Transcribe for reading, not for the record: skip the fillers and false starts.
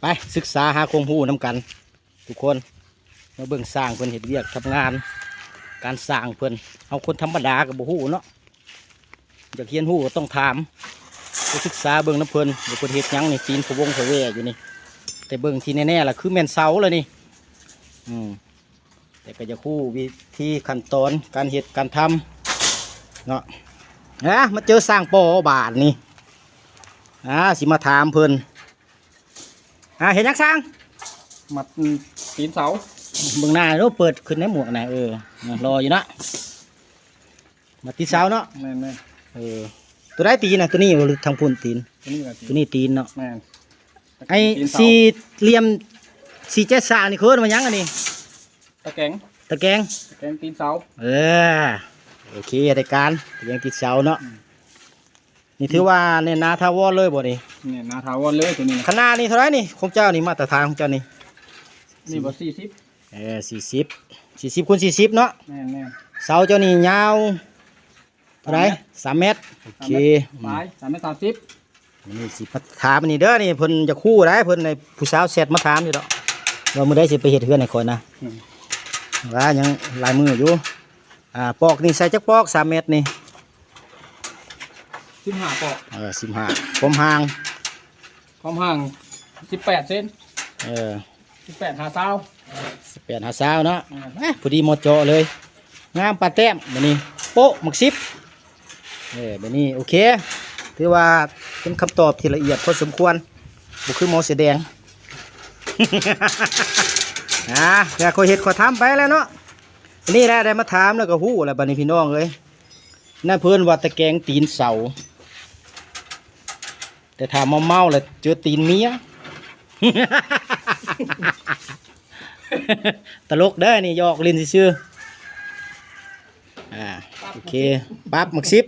ไปศึกษาหาความรู้น้ำกันทุกคนมาเบิ่งสร้างเพิ่นเฮ็ดเวียกทำงานการสร้างเพิ่นเอาคนธรรมดากับบ่ฮู้เนาะอยากเรียนรู้ก็ต้องถามไปศึกษาเบิ่งน้ำเพิ่นเดี๋ยวเพิ่นเฮ็ดหยังนี่ตีนพะวงพะแวอยู่นี่แต่เบิ่งที่แน่ๆล่ะคือแม่นเสาเลยนี่แต่ก็จะคู่วิธีขั้นตอนการเฮ็ดการทำเนาะมาเจอสร้างปอบาทนี่สิมาถามเพิ่นเห็นยังสร้างมัดตีนเสาเบื้องหน้าเราเปิดขึ้นในหมวกนะรออยู่เนาะมาตีเสาเนาะแม่นตัวได้ตีนะตัวนี้หรือทางพุ่นตีนตัวนี้ตีนเนาะแม่นไอ้สี่เหลี่ยมสี่เจ็ดสานี่คือมันยังอันนี้ตะแกงตีนเสาโอเครายการตะแกงตีเสาเนาะนี่ถือว่าเนี่ยนาทาวอนเลยบ่นี่เนี่ยนาทาวอนเลยตัวนี้ขนาดนี้เท่าไรนี่ของเจ้านี่มาตรฐานของเจ้านี่บ่40 คูณ 40เนาะแม่นเสาเจ้านี่ยาวเท่าไร3 เมตรโอเคไม้3.30 นี่สิถามนี่เด้อนี่เพิ่นจะคู่ได้เพิ่นในผู้สาวเสร็จมาถามอยู่ดอกเรามื้อใดสิไปเฮ็ดเฮือนให้ข่อยนะว่ายังลายมืออยู่ปอกนี่ใส่จักปอก3 เมตรนี่15ปอก15ความห่าง18 เซน18 หาเสาเนาะพอดีหมดเจาะเลยงามปลาแต้มแบบนี้โป๊ะหมักซิบแบบนี้โอเคถือว่าเป็นคำตอบที่ละเอียดพอสมควรบุคือหมอเสียแดงอยากคอยเห็ดขอทำไปแล้วเนาะนี่แหละได้มาถามแล้วก็หู้แล้วบัดนี้พี่น้องเลยนั่นเพื่อนว่าตะแกงตีนเสาแต่ถามเมาแล้วเจอตีนเมียตลกเด้อนี่ยอกลินซื่อโอเคปั๊บหมักซิบ